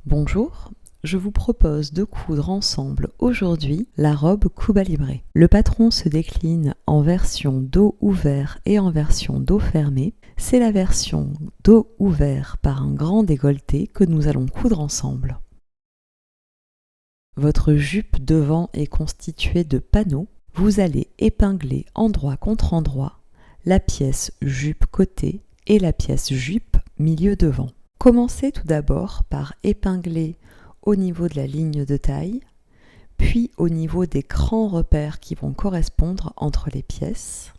Bonjour, je vous propose de coudre ensemble aujourd'hui la robe Cuba Libre. Le patron se décline en version dos ouvert et en version dos fermé. C'est la version dos ouvert par un grand décolleté que nous allons coudre ensemble. Votre jupe devant est constituée de panneaux. Vous allez épingler endroit contre endroit la pièce jupe côté et la pièce jupe milieu devant. Commencez tout d'abord par épingler au niveau de la ligne de taille, puis au niveau des grands repères qui vont correspondre entre les pièces.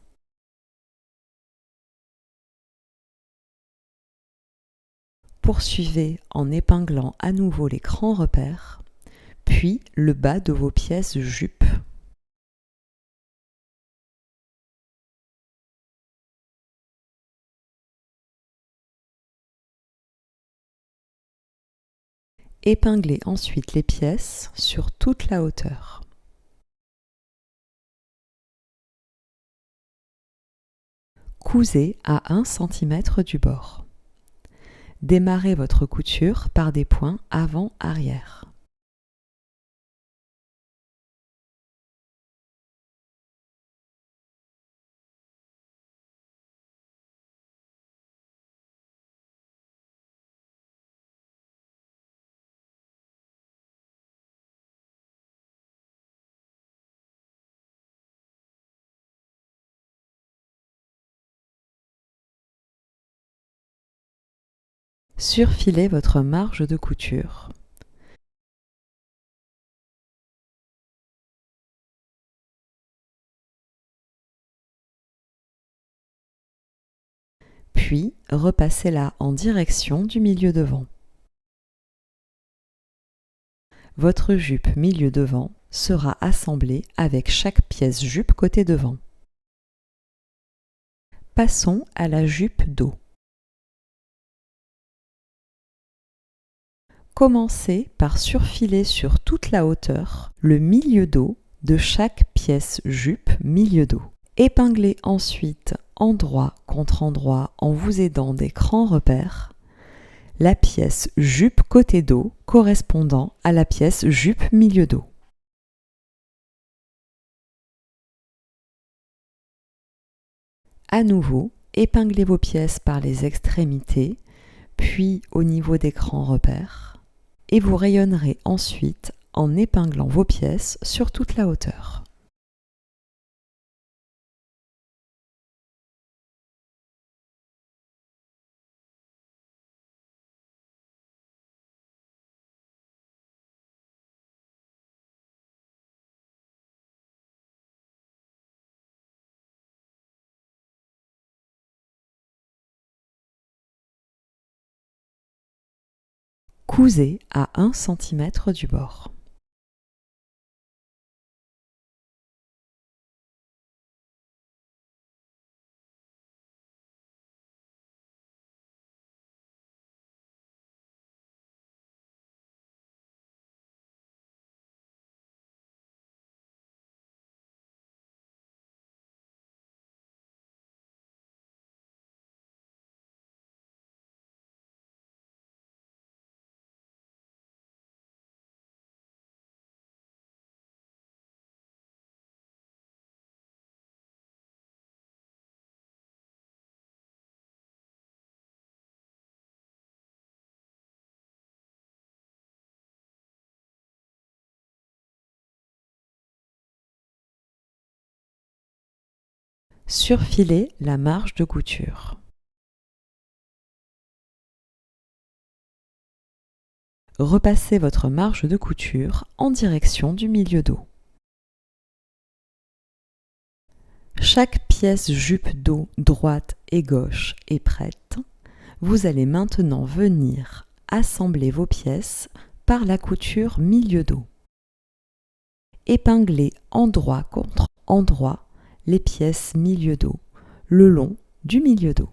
Poursuivez en épinglant à nouveau les grands repères, puis le bas de vos pièces jupe. Épinglez ensuite les pièces sur toute la hauteur. Cousez à 1 cm du bord. Démarrez votre couture par des points avant-arrière. Surfilez votre marge de couture. Puis repassez-la en direction du milieu devant. Votre jupe milieu devant sera assemblée avec chaque pièce jupe côté devant. Passons à la jupe dos. Commencez par surfiler sur toute la hauteur le milieu dos de chaque pièce jupe milieu dos. Épinglez ensuite endroit contre endroit en vous aidant des grands repères la pièce jupe côté dos correspondant à la pièce jupe milieu dos. À nouveau, épinglez vos pièces par les extrémités, puis au niveau des grands repères, et vous rayonnerez ensuite en épinglant vos pièces sur toute la hauteur. Cousez à 1 cm du bord. Surfilez la marge de couture. Repassez votre marge de couture en direction du milieu dos. Chaque pièce jupe dos droite et gauche est prête. Vous allez maintenant venir assembler vos pièces par la couture milieu dos. Épinglez endroit contre endroit les pièces milieu dos le long du milieu dos.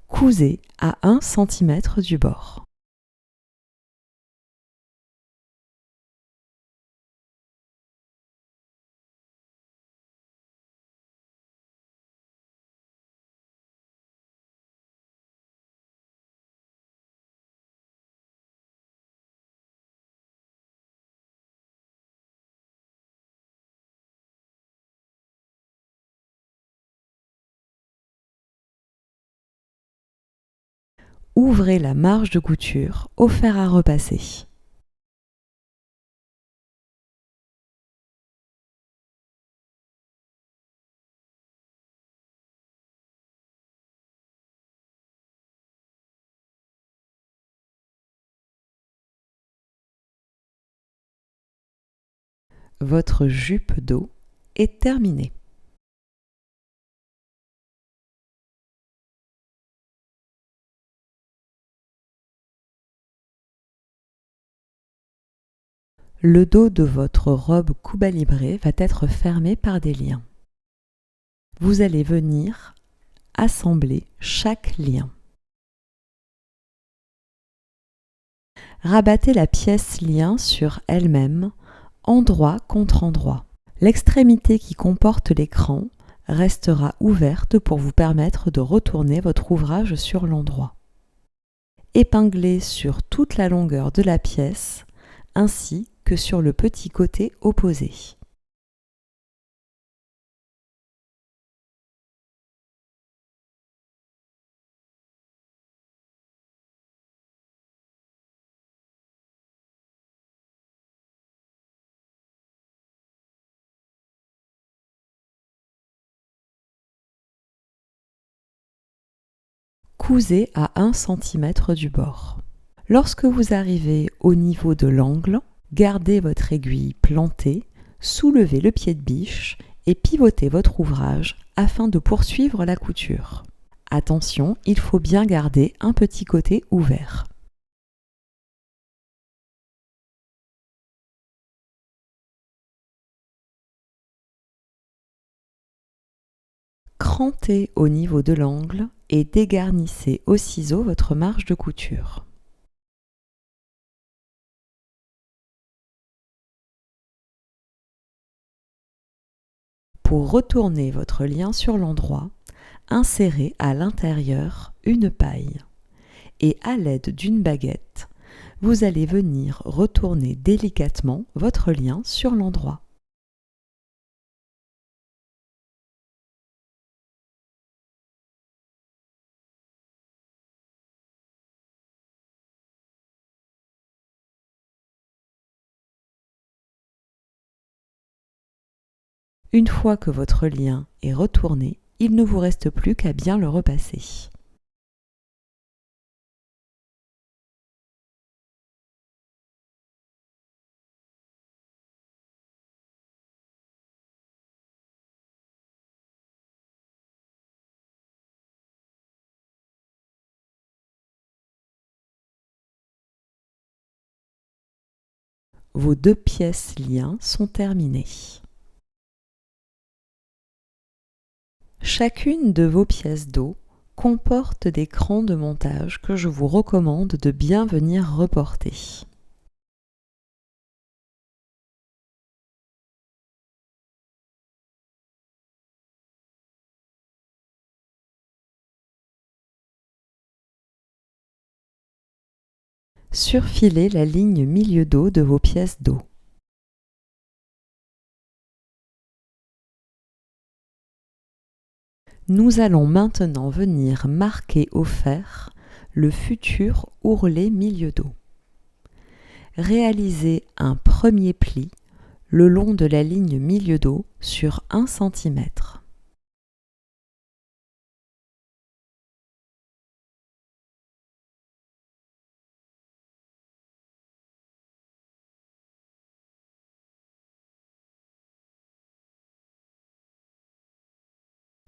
Cousez à 1 cm du bord. Ouvrez la marge de couture au fer à repasser. Votre jupe dos est terminée. Le dos de votre robe Cuba Libre va être fermé par des liens. Vous allez venir assembler chaque lien. Rabattez la pièce lien sur elle-même, endroit contre endroit. L'extrémité qui comporte l'écran restera ouverte pour vous permettre de retourner votre ouvrage sur l'endroit. Épinglez sur toute la longueur de la pièce, ainsi que sur le petit côté opposé. Cousez à 1 cm du bord. Lorsque vous arrivez au niveau de l'angle, gardez votre aiguille plantée, soulevez le pied de biche et pivotez votre ouvrage afin de poursuivre la couture. Attention, il faut bien garder un petit côté ouvert. Crantez au niveau de l'angle et dégarnissez au ciseau votre marge de couture. Pour retourner votre lien sur l'endroit, insérez à l'intérieur une paille et à l'aide d'une baguette, vous allez venir retourner délicatement votre lien sur l'endroit. Une fois que votre lien est retourné, il ne vous reste plus qu'à bien le repasser. Vos 2 pièces liens sont terminées. Chacune de vos pièces dos comporte des crans de montage que je vous recommande de bien venir reporter. Surfilez la ligne milieu dos de vos pièces dos. Nous allons maintenant venir marquer au fer le futur ourlet milieu dos. Réalisez un premier pli le long de la ligne milieu dos sur 1 cm.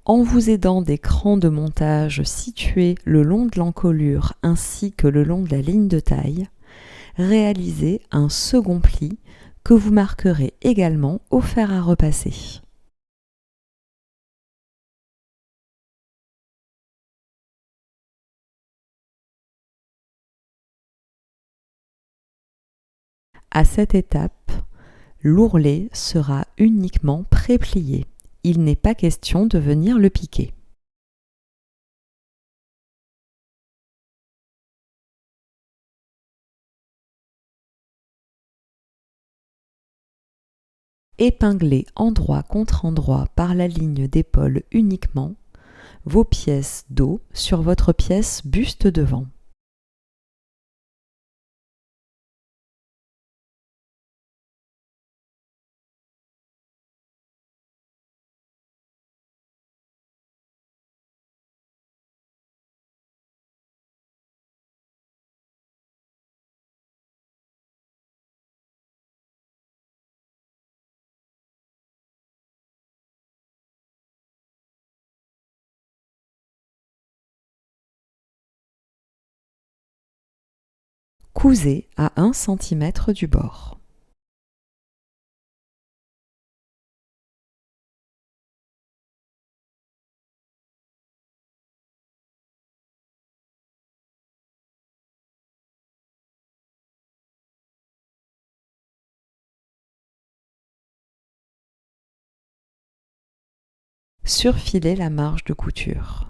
En vous aidant des crans de montage situés le long de l'encolure ainsi que le long de la ligne de taille, réalisez un second pli que vous marquerez également au fer à repasser. À cette étape, l'ourlet sera uniquement pré-plié. Il n'est pas question de venir le piquer. Épinglez endroit contre endroit par la ligne d'épaule uniquement vos pièces dos sur votre pièce buste devant. Cousez à 1 cm du bord. Surfilez la marge de couture.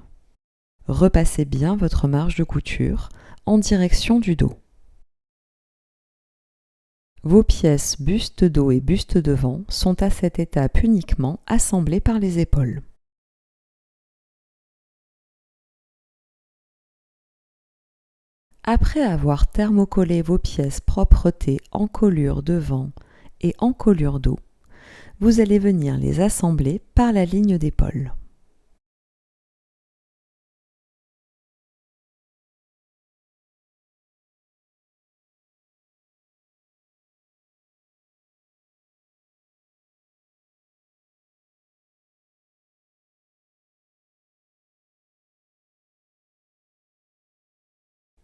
Repassez bien votre marge de couture en direction du dos. Vos pièces buste dos et buste devant sont à cette étape uniquement assemblées par les épaules. Après avoir thermocollé vos pièces propreté encolure devant et encolure dos, vous allez venir les assembler par la ligne d'épaule.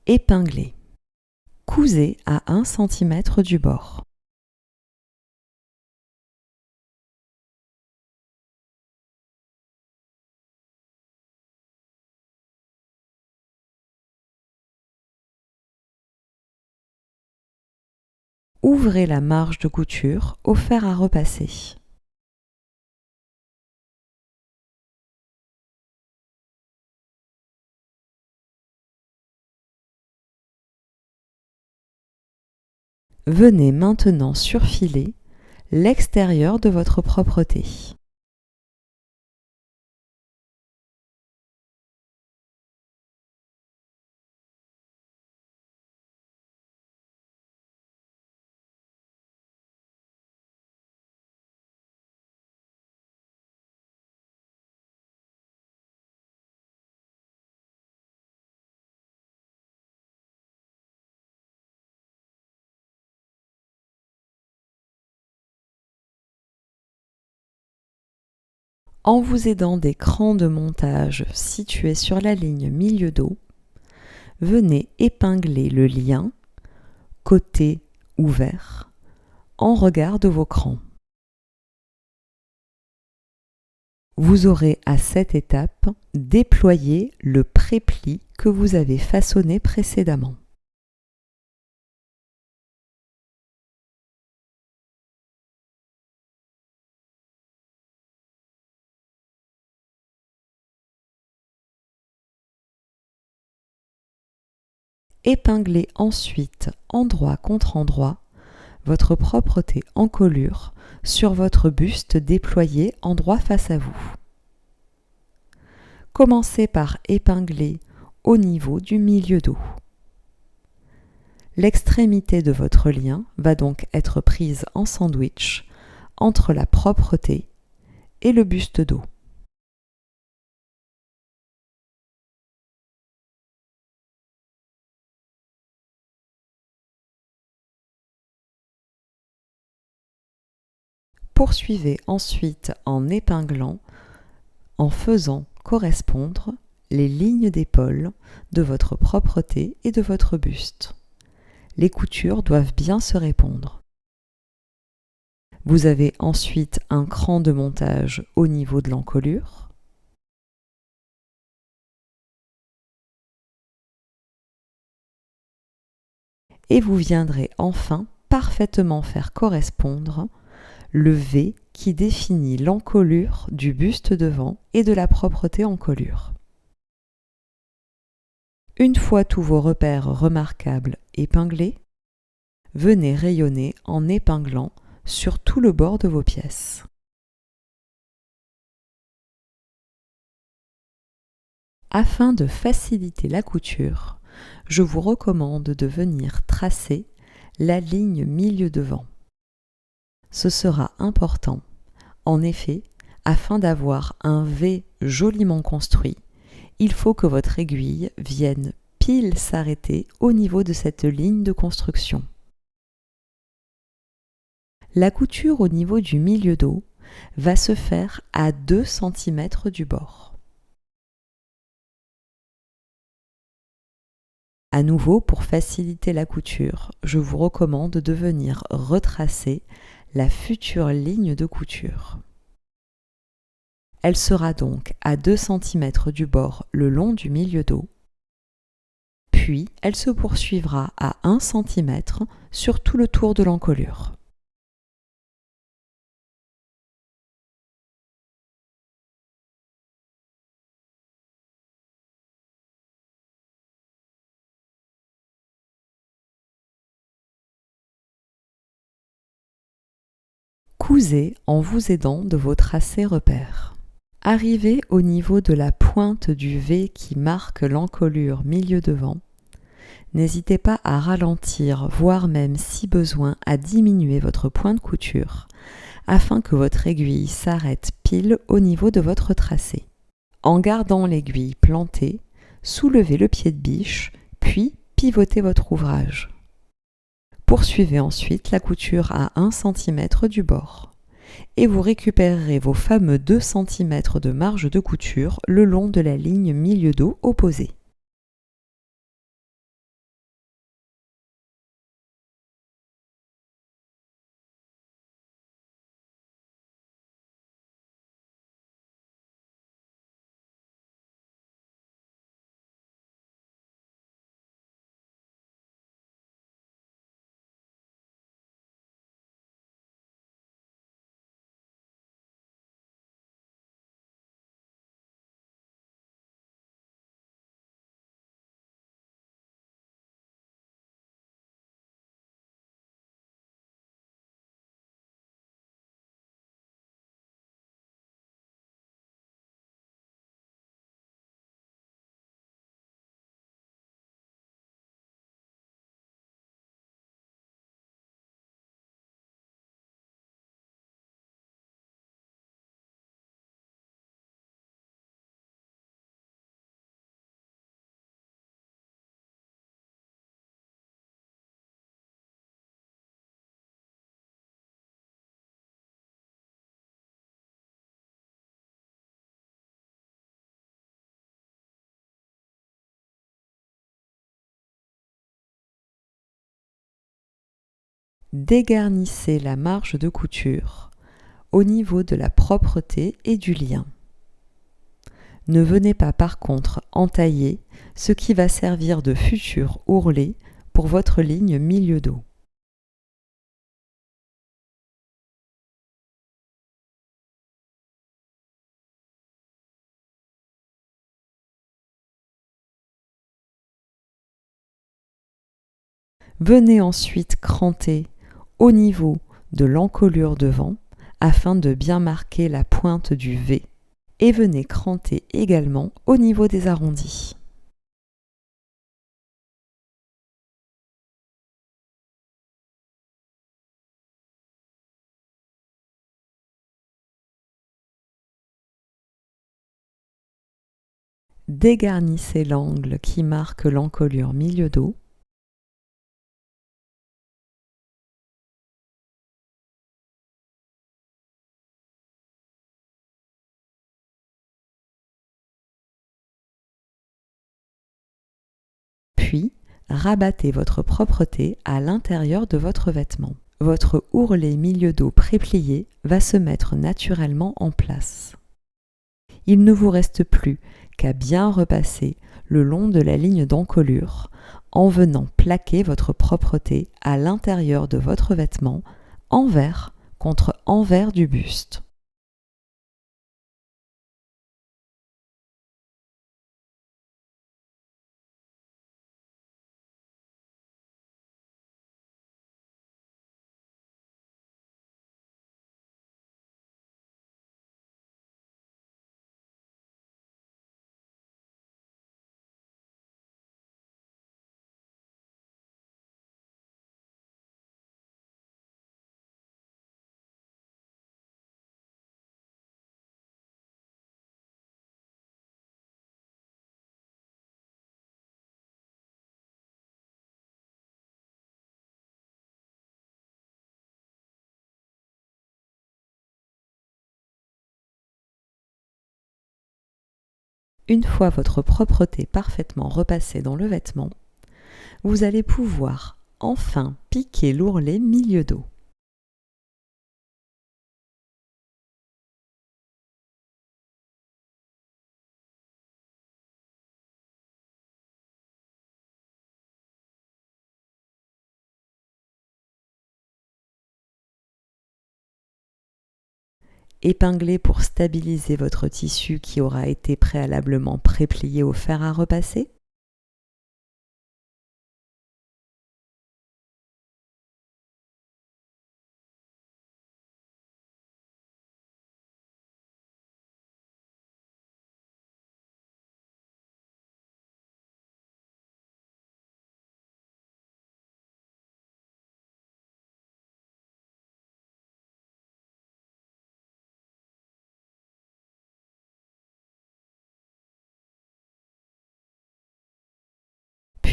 Épinglez. Cousez à 1 cm du bord. Ouvrez la marge de couture au fer à repasser. Venez maintenant surfiler l'extérieur de votre propreté. En vous aidant des crans de montage situés sur la ligne milieu dos, venez épingler le lien côté ouvert en regard de vos crans. Vous aurez à cette étape déployé le prépli que vous avez façonné précédemment. Épinglez ensuite endroit contre endroit votre propreté encolure sur votre buste déployé endroit face à vous. Commencez par épingler au niveau du milieu dos. L'extrémité de votre lien va donc être prise en sandwich entre la propreté et le buste dos. Poursuivez ensuite en épinglant, en faisant correspondre les lignes d'épaule de votre propreté et de votre buste. Les coutures doivent bien se répondre. Vous avez ensuite un cran de montage au niveau de l'encolure. Et vous viendrez enfin parfaitement faire correspondre le V qui définit l'encolure du buste devant et de la propreté encolure. Une fois tous vos repères remarquables épinglés, venez rayonner en épinglant sur tout le bord de vos pièces. Afin de faciliter la couture, je vous recommande de venir tracer la ligne milieu devant. Ce sera important, en effet, afin d'avoir un V joliment construit, il faut que votre aiguille vienne pile s'arrêter au niveau de cette ligne de construction. La couture au niveau du milieu dos va se faire à 2 cm du bord. À nouveau, pour faciliter la couture, je vous recommande de venir retracer la future ligne de couture. Elle sera donc à 2 cm du bord le long du milieu dos, puis elle se poursuivra à 1 cm sur tout le tour de l'encolure. Cousez en vous aidant de vos tracés repères. Arrivé au niveau de la pointe du V qui marque l'encolure milieu devant, n'hésitez pas à ralentir, voire même si besoin à diminuer votre point de couture afin que votre aiguille s'arrête pile au niveau de votre tracé. En gardant l'aiguille plantée, soulevez le pied de biche, puis pivotez votre ouvrage. Poursuivez ensuite la couture à 1 cm du bord et vous récupérerez vos fameux 2 cm de marge de couture le long de la ligne milieu dos opposée. Dégarnissez la marge de couture au niveau de la propreté et du lien. Ne venez pas par contre entailler ce qui va servir de futur ourlet pour votre ligne milieu dos. Venez ensuite cranter au niveau de l'encolure devant afin de bien marquer la pointe du V et venez cranter également au niveau des arrondis. Dégarnissez l'angle qui marque l'encolure milieu dos. Puis, rabattez votre propreté à l'intérieur de votre vêtement. Votre ourlet milieu dos préplié va se mettre naturellement en place. Il ne vous reste plus qu'à bien repasser le long de la ligne d'encolure en venant plaquer votre propreté à l'intérieur de votre vêtement, envers contre envers du buste. Une fois votre propreté parfaitement repassée dans le vêtement, vous allez pouvoir enfin piquer l'ourlet milieu dos. Épingler pour stabiliser votre tissu qui aura été préalablement préplié au fer à repasser.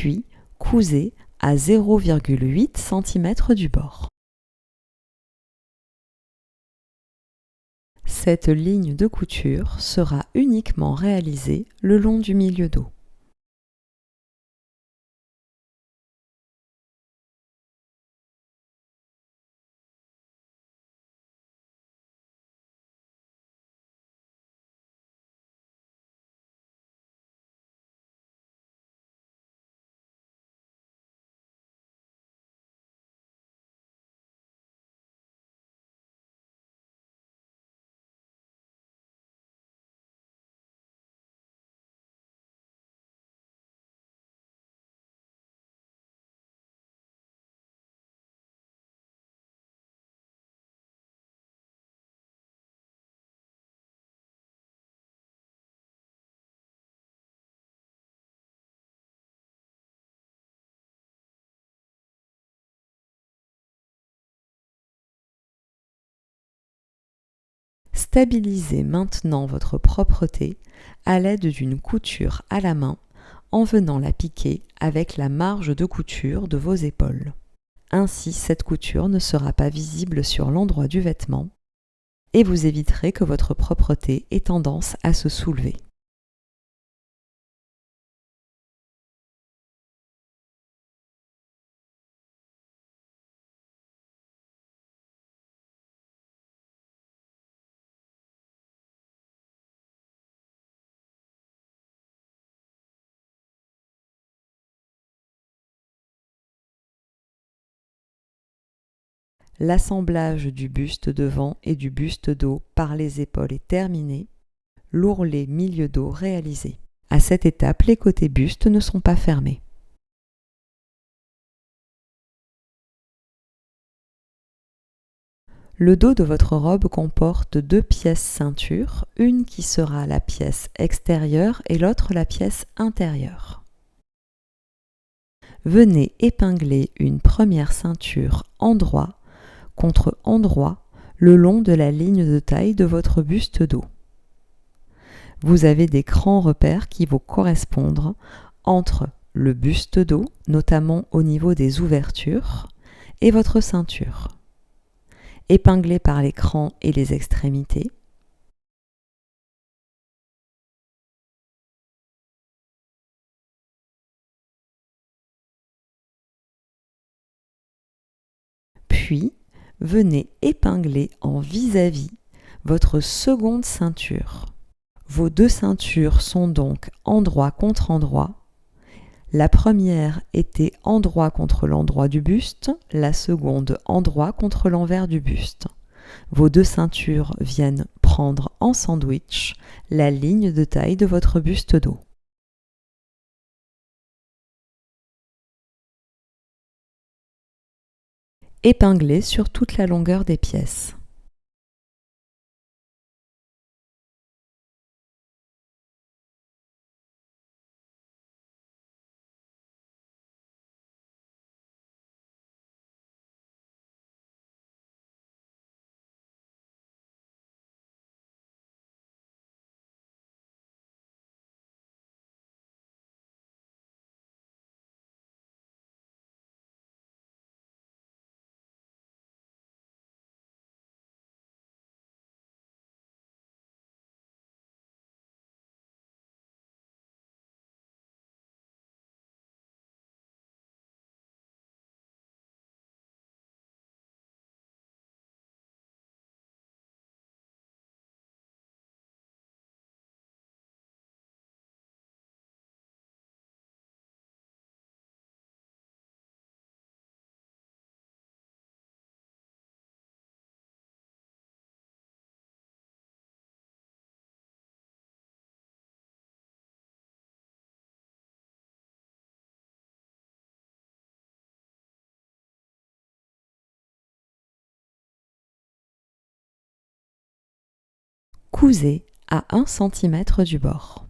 Puis, cousez à 0,8 cm du bord. Cette ligne de couture sera uniquement réalisée le long du milieu dos. Stabilisez maintenant votre propreté à l'aide d'une couture à la main en venant la piquer avec la marge de couture de vos épaules. Ainsi, cette couture ne sera pas visible sur l'endroit du vêtement et vous éviterez que votre propreté ait tendance à se soulever. L'assemblage du buste devant et du buste dos par les épaules est terminé, l'ourlet milieu dos réalisé. À cette étape, les côtés buste ne sont pas fermés. Le dos de votre robe comporte deux pièces ceinture, une qui sera la pièce extérieure et l'autre la pièce intérieure. Venez épingler une première ceinture endroit contre endroit le long de la ligne de taille de votre buste dos. Vous avez des grands repères qui vont correspondre entre le buste dos, notamment au niveau des ouvertures, et votre ceinture. Épinglez par les crans et les extrémités. Puis, venez épingler en vis-à-vis votre seconde ceinture. Vos deux ceintures sont donc endroit contre endroit. La première était endroit contre l'endroit du buste, la seconde endroit contre l'envers du buste. Vos deux ceintures viennent prendre en sandwich la ligne de taille de votre buste dos. Épinglez sur toute la longueur des pièces. Cousez à 1 cm du bord.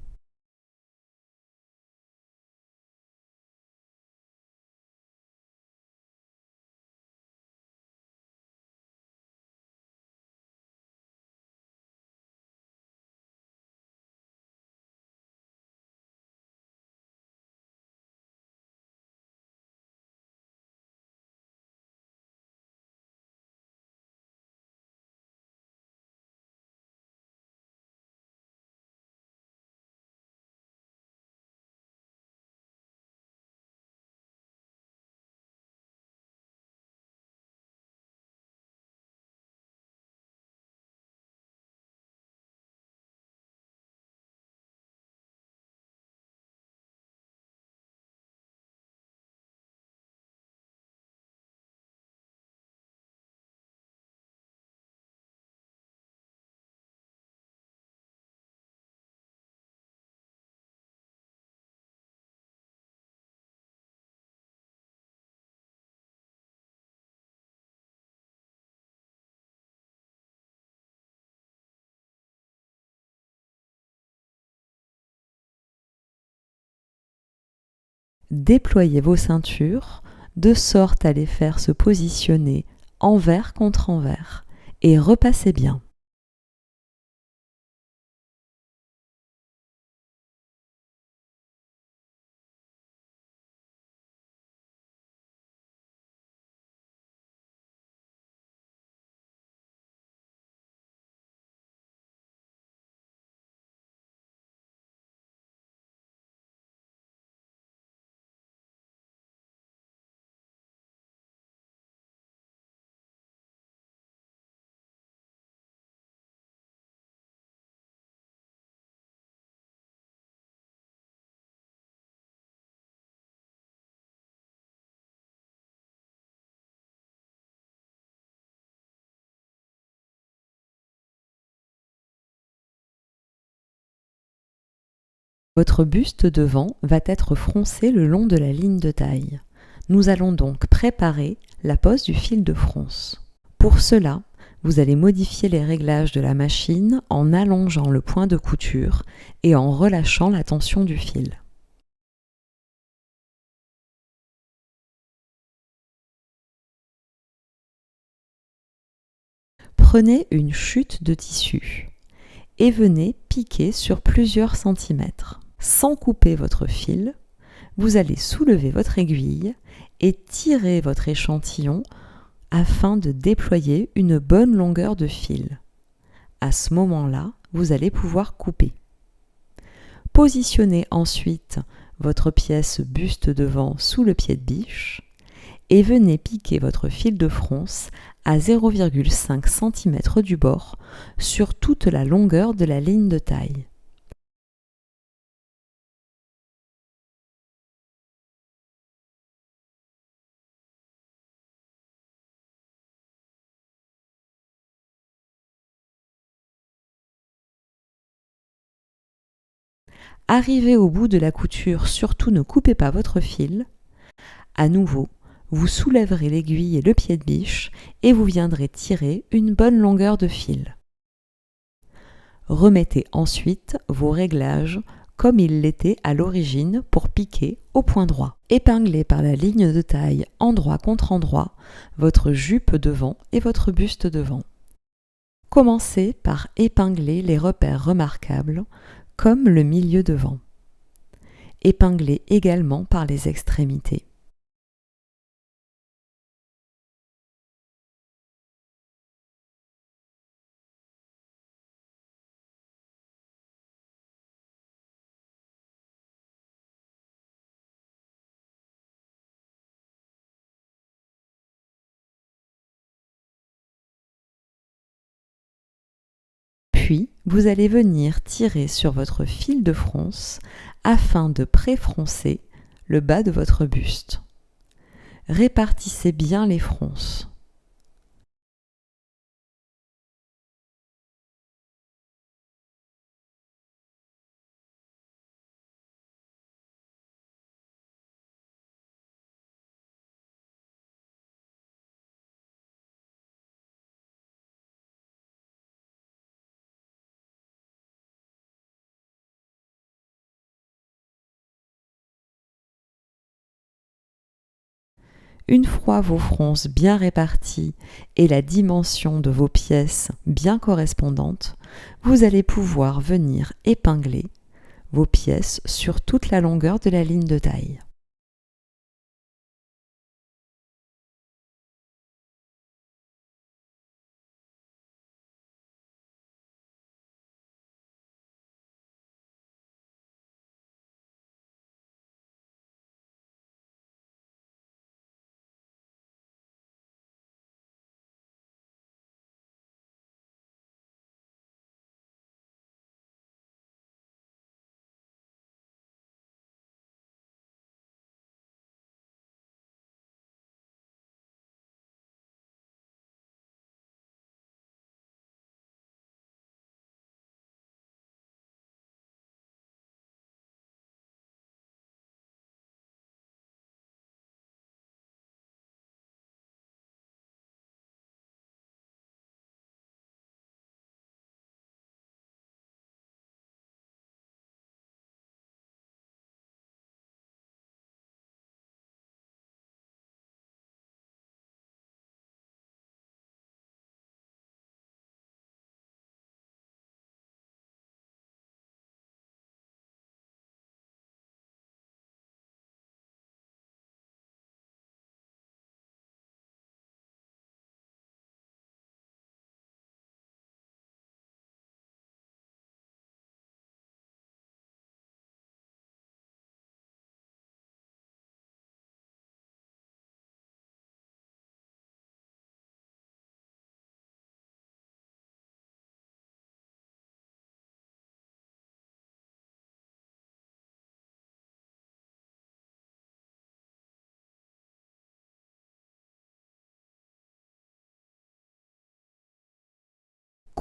Déployez vos ceintures de sorte à les faire se positionner envers contre envers et repassez bien. Votre buste devant va être froncé le long de la ligne de taille. Nous allons donc préparer la pose du fil de fronce. Pour cela, vous allez modifier les réglages de la machine en allongeant le point de couture et en relâchant la tension du fil. Prenez une chute de tissu et venez piquer sur plusieurs centimètres. Sans couper votre fil, vous allez soulever votre aiguille et tirer votre échantillon afin de déployer une bonne longueur de fil. À ce moment-là, vous allez pouvoir couper. Positionnez ensuite votre pièce buste devant sous le pied de biche et venez piquer votre fil de fronce à 0,5 cm du bord sur toute la longueur de la ligne de taille. Arrivé au bout de la couture, surtout ne coupez pas votre fil. À nouveau, vous soulèverez l'aiguille et le pied de biche et vous viendrez tirer une bonne longueur de fil. Remettez ensuite vos réglages comme ils l'étaient à l'origine pour piquer au point droit. Épinglez par la ligne de taille endroit contre endroit votre jupe devant et votre buste devant. Commencez par épingler les repères remarquables comme le milieu devant. Épinglez également par les extrémités. Puis, vous allez venir tirer sur votre fil de fronce afin de préfroncer le bas de votre buste. Répartissez bien les fronces. Une fois vos fronces bien réparties et la dimension de vos pièces bien correspondantes, vous allez pouvoir venir épingler vos pièces sur toute la longueur de la ligne de taille.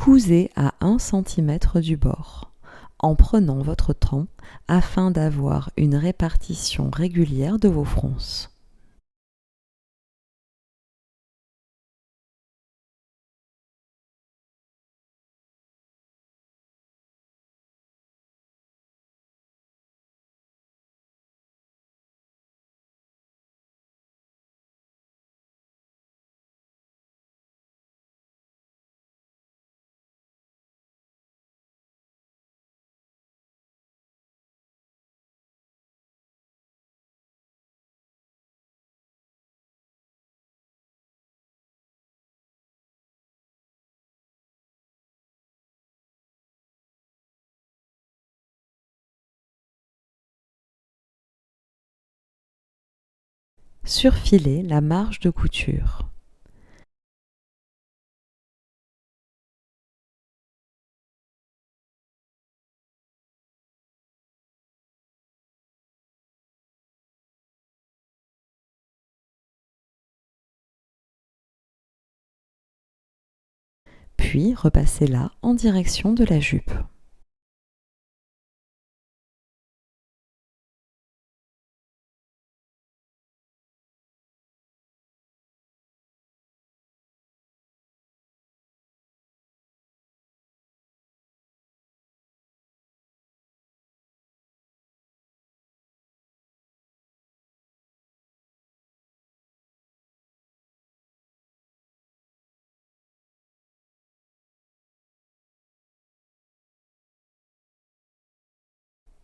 Cousez à 1 cm du bord, en prenant votre temps afin d'avoir une répartition régulière de vos fronces. Surfilez la marge de couture. Puis repassez-la en direction de la jupe.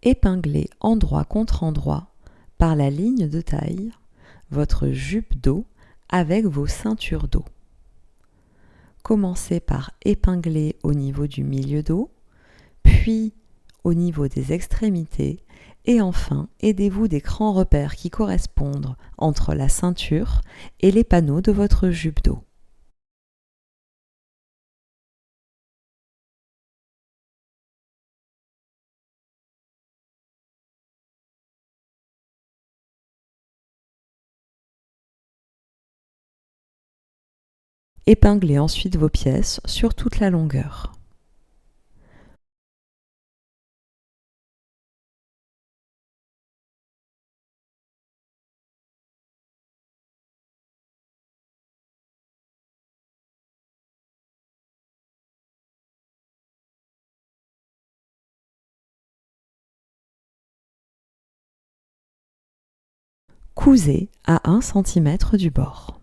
épinglez endroit contre endroit par la ligne de taille votre jupe dos avec vos ceintures dos. Commencez par épingler au niveau du milieu dos, puis au niveau des extrémités et enfin aidez-vous des grands repères qui correspondent entre la ceinture et les panneaux de votre jupe dos. Épinglez ensuite vos pièces sur toute la longueur. Cousez à 1 cm du bord.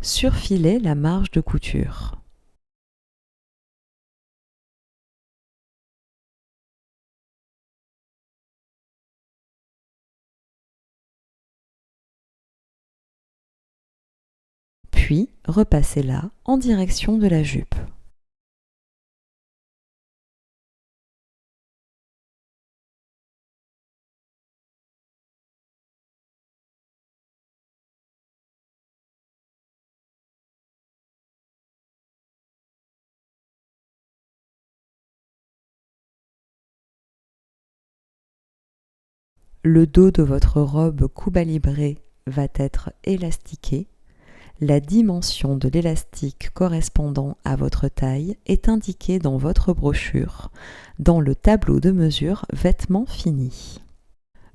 Surfilez la marge de couture. Puis repassez-la en direction de la jupe. Le dos de votre robe coubalibrée va être élastiqué. La dimension de l'élastique correspondant à votre taille est indiquée dans votre brochure, dans le tableau de mesure Vêtements finis.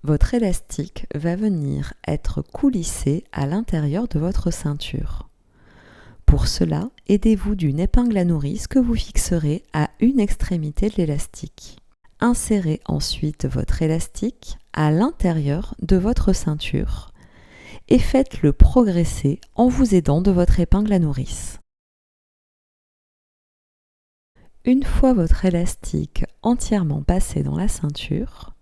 Votre élastique va venir être coulissé à l'intérieur de votre ceinture. Pour cela, aidez-vous d'une épingle à nourrice que vous fixerez à une extrémité de l'élastique. Insérez ensuite votre élastique à l'intérieur de votre ceinture et faites-le progresser en vous aidant de votre épingle à nourrice. Une fois votre élastique entièrement passé dans la ceinture,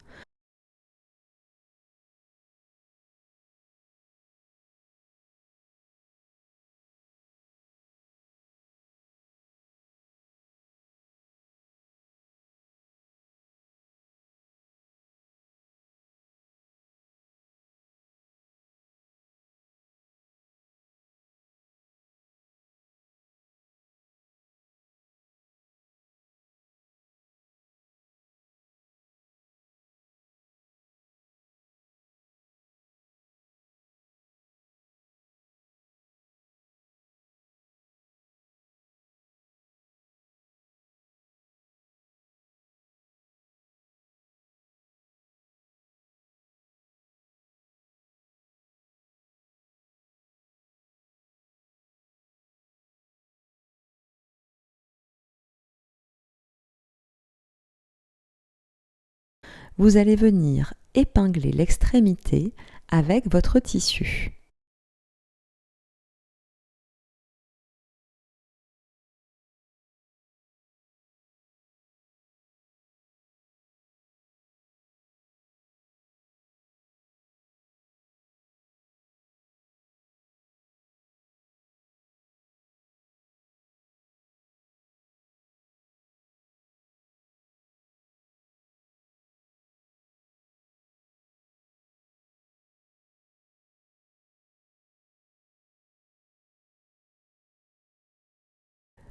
vous allez venir épingler l'extrémité avec votre tissu.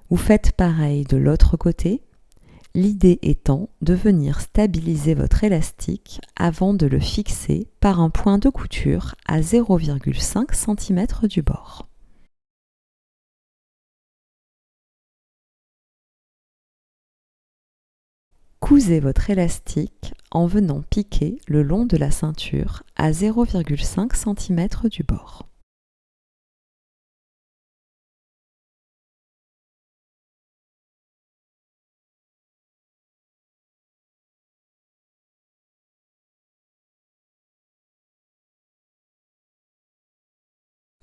Vous faites pareil de l'autre côté, l'idée étant de venir stabiliser votre élastique avant de le fixer par un point de couture à 0,5 cm du bord. Cousez votre élastique en venant piquer le long de la ceinture à 0,5 cm du bord.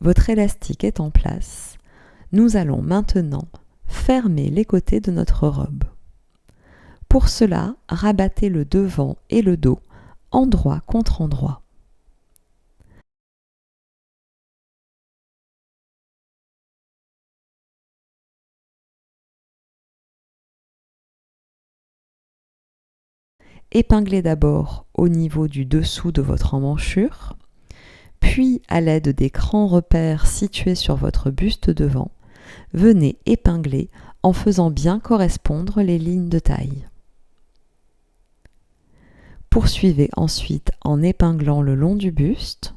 Votre élastique est en place. Nous allons maintenant fermer les côtés de notre robe. Pour cela, rabattez le devant et le dos, endroit contre endroit. Épinglez d'abord au niveau du dessous de votre emmanchure, puis à l'aide des grands repères situés sur votre buste devant, venez épingler en faisant bien correspondre les lignes de taille. Poursuivez ensuite en épinglant le long du buste.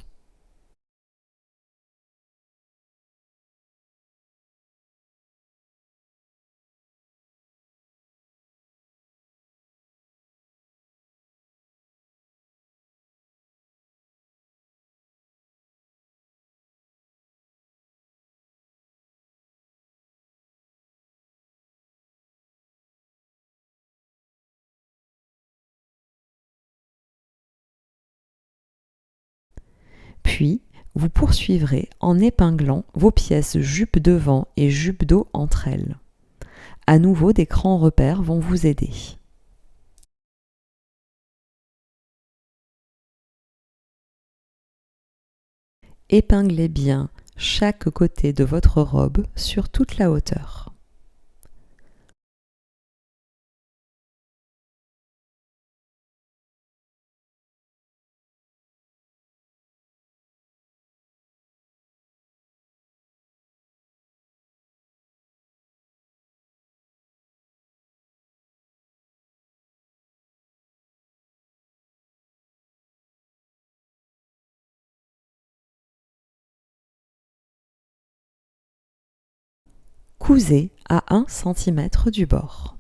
Puis, vous poursuivrez en épinglant vos pièces jupe devant et jupe dos entre elles. À nouveau, des grands repères vont vous aider. Épinglez bien chaque côté de votre robe sur toute la hauteur. Cousez à 1 cm du bord.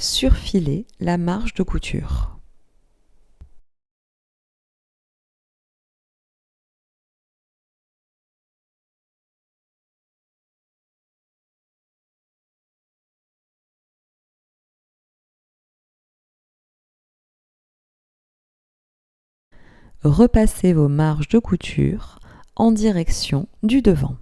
Surfilez la marge de couture. Repassez vos marges de couture en direction du devant.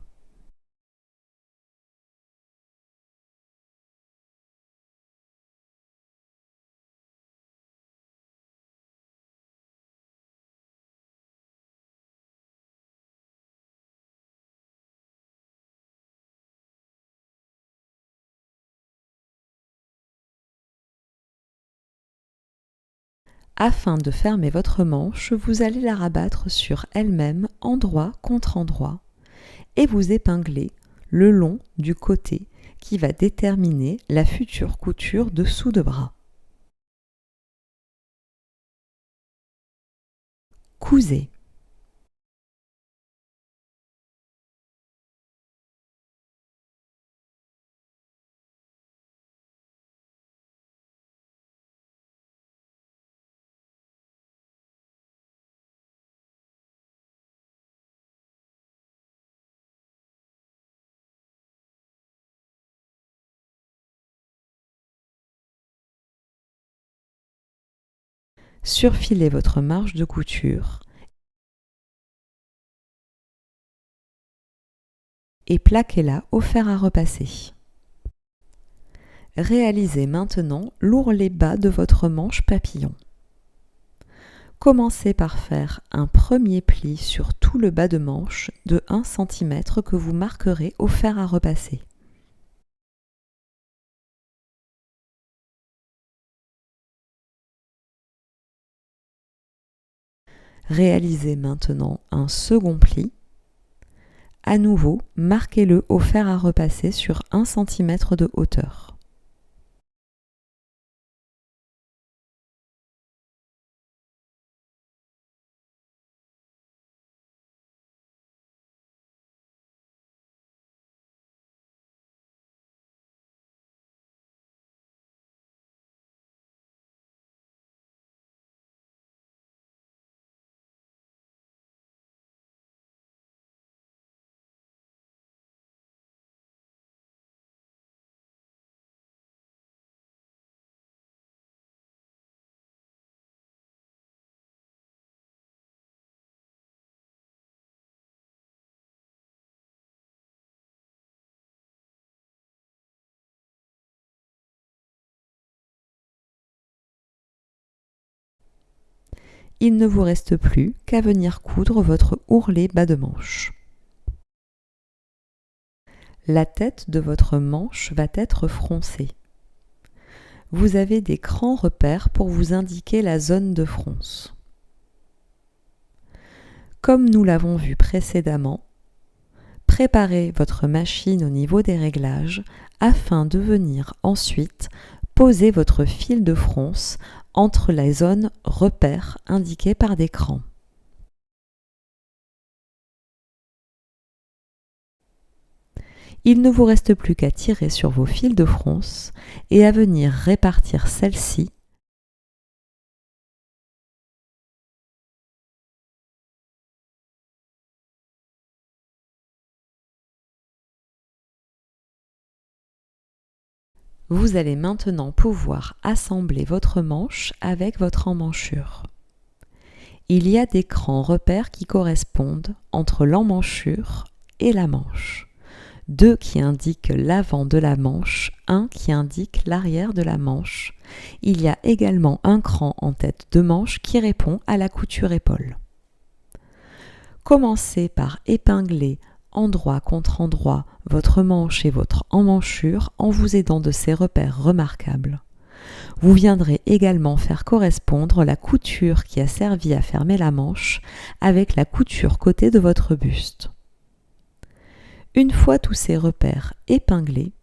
Afin de fermer votre manche, vous allez la rabattre sur elle-même endroit contre endroit et vous épingler le long du côté qui va déterminer la future couture dessous de bras. Cousez. Surfilez votre marge de couture et plaquez-la au fer à repasser. Réalisez maintenant l'ourlet bas de votre manche papillon. Commencez par faire un premier pli sur tout le bas de manche de 1 cm que vous marquerez au fer à repasser. Réalisez maintenant un second pli. À nouveau, marquez-le au fer à repasser sur 1 cm de hauteur. Il ne vous reste plus qu'à venir coudre votre ourlet bas de manche. La tête de votre manche va être froncée. Vous avez des crans repères pour vous indiquer la zone de fronce. Comme nous l'avons vu précédemment, préparez votre machine au niveau des réglages afin de venir ensuite poser votre fil de fronce entre les zones repères indiquées par des crans. Il ne vous reste plus qu'à tirer sur vos fils de fronce et à venir répartir celles-ci . Vous allez maintenant pouvoir assembler votre manche avec votre emmanchure. Il y a des crans repères qui correspondent entre l'emmanchure et la manche. 2 qui indiquent l'avant de la manche, 1 qui indique l'arrière de la manche. Il y a également un cran en tête de manche qui répond à la couture épaule. Commencez par épingler endroit contre endroit votre manche et votre emmanchure en vous aidant de ces repères remarquables. Vous viendrez également faire correspondre la couture qui a servi à fermer la manche avec la couture côté de votre buste. Une fois tous ces repères épinglés,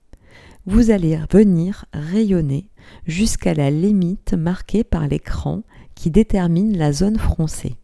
vous allez venir rayonner jusqu'à la limite marquée par les crans qui déterminent la zone froncée.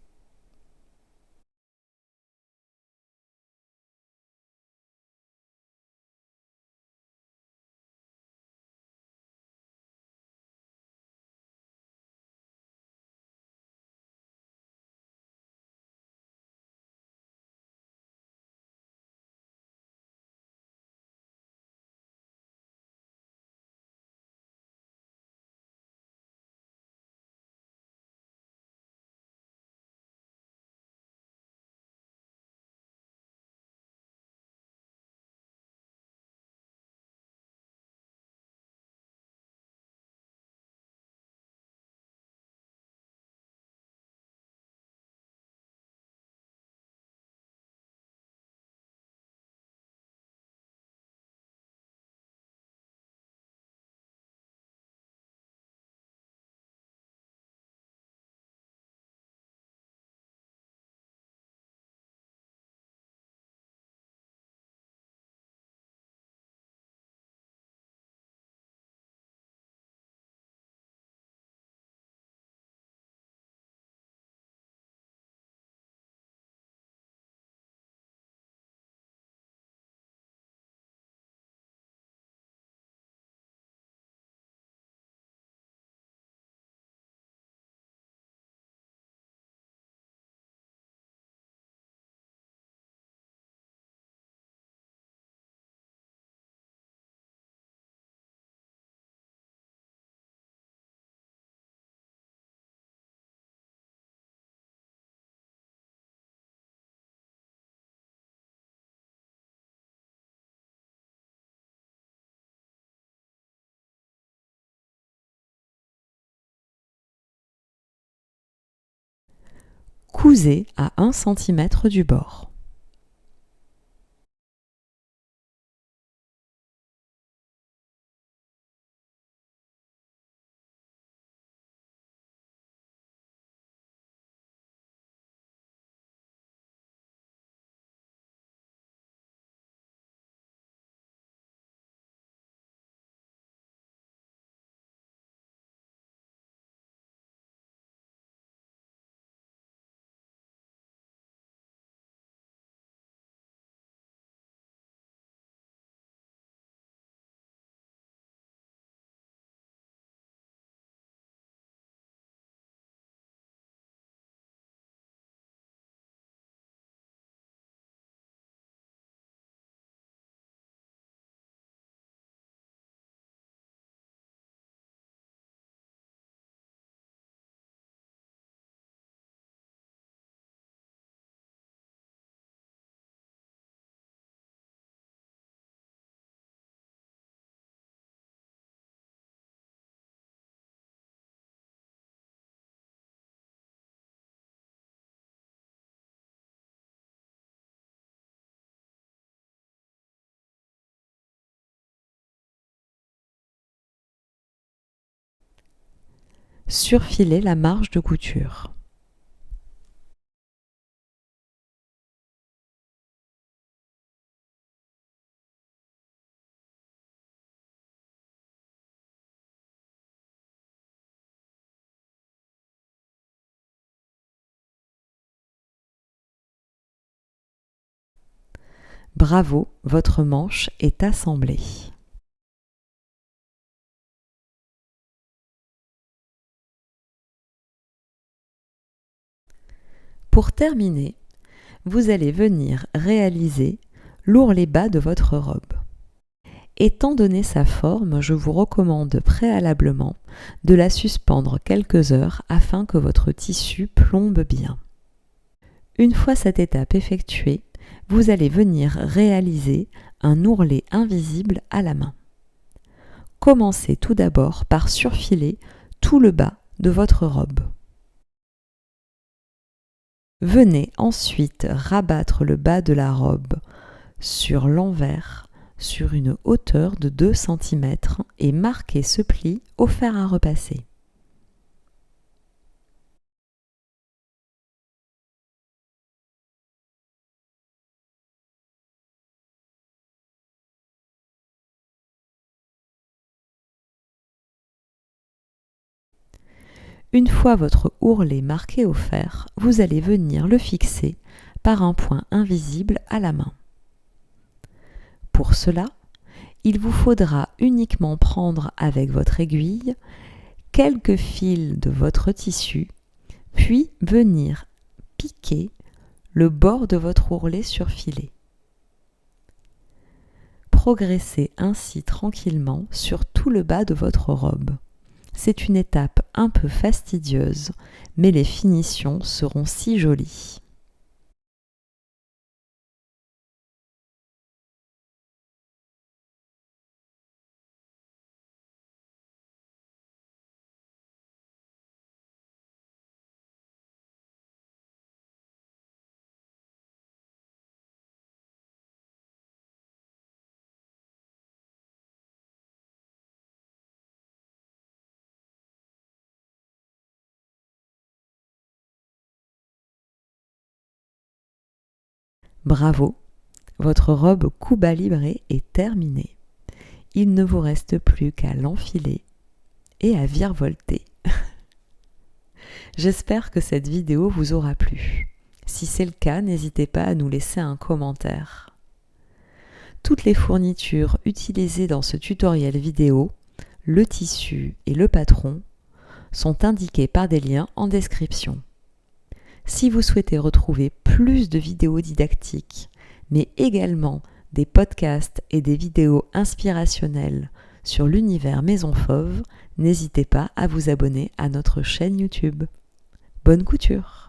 Cousez à 1 cm du bord. Surfilez la marge de couture. Bravo, votre manche est assemblée. Pour terminer, vous allez venir réaliser l'ourlet bas de votre robe. Étant donné sa forme, je vous recommande préalablement de la suspendre quelques heures afin que votre tissu plombe bien. Une fois cette étape effectuée, vous allez venir réaliser un ourlet invisible à la main. Commencez tout d'abord par surfiler tout le bas de votre robe. Venez ensuite rabattre le bas de la robe sur l'envers sur une hauteur de 2 cm et marquez ce pli au fer à repasser. Une fois votre ourlet marqué au fer, vous allez venir le fixer par un point invisible à la main. Pour cela, il vous faudra uniquement prendre avec votre aiguille quelques fils de votre tissu, puis venir piquer le bord de votre ourlet surfilé. Progressez ainsi tranquillement sur tout le bas de votre robe. C'est une étape un peu fastidieuse, mais les finitions seront si jolies. Bravo, votre robe Cuba Libre est terminée. Il ne vous reste plus qu'à l'enfiler et à virevolter. J'espère que cette vidéo vous aura plu. Si c'est le cas, n'hésitez pas à nous laisser un commentaire. Toutes les fournitures utilisées dans ce tutoriel vidéo, le tissu et le patron, sont indiquées par des liens en description. Si vous souhaitez retrouver plus de vidéos didactiques, mais également des podcasts et des vidéos inspirationnelles sur l'univers Maison Fauve, n'hésitez pas à vous abonner à notre chaîne YouTube. Bonne couture!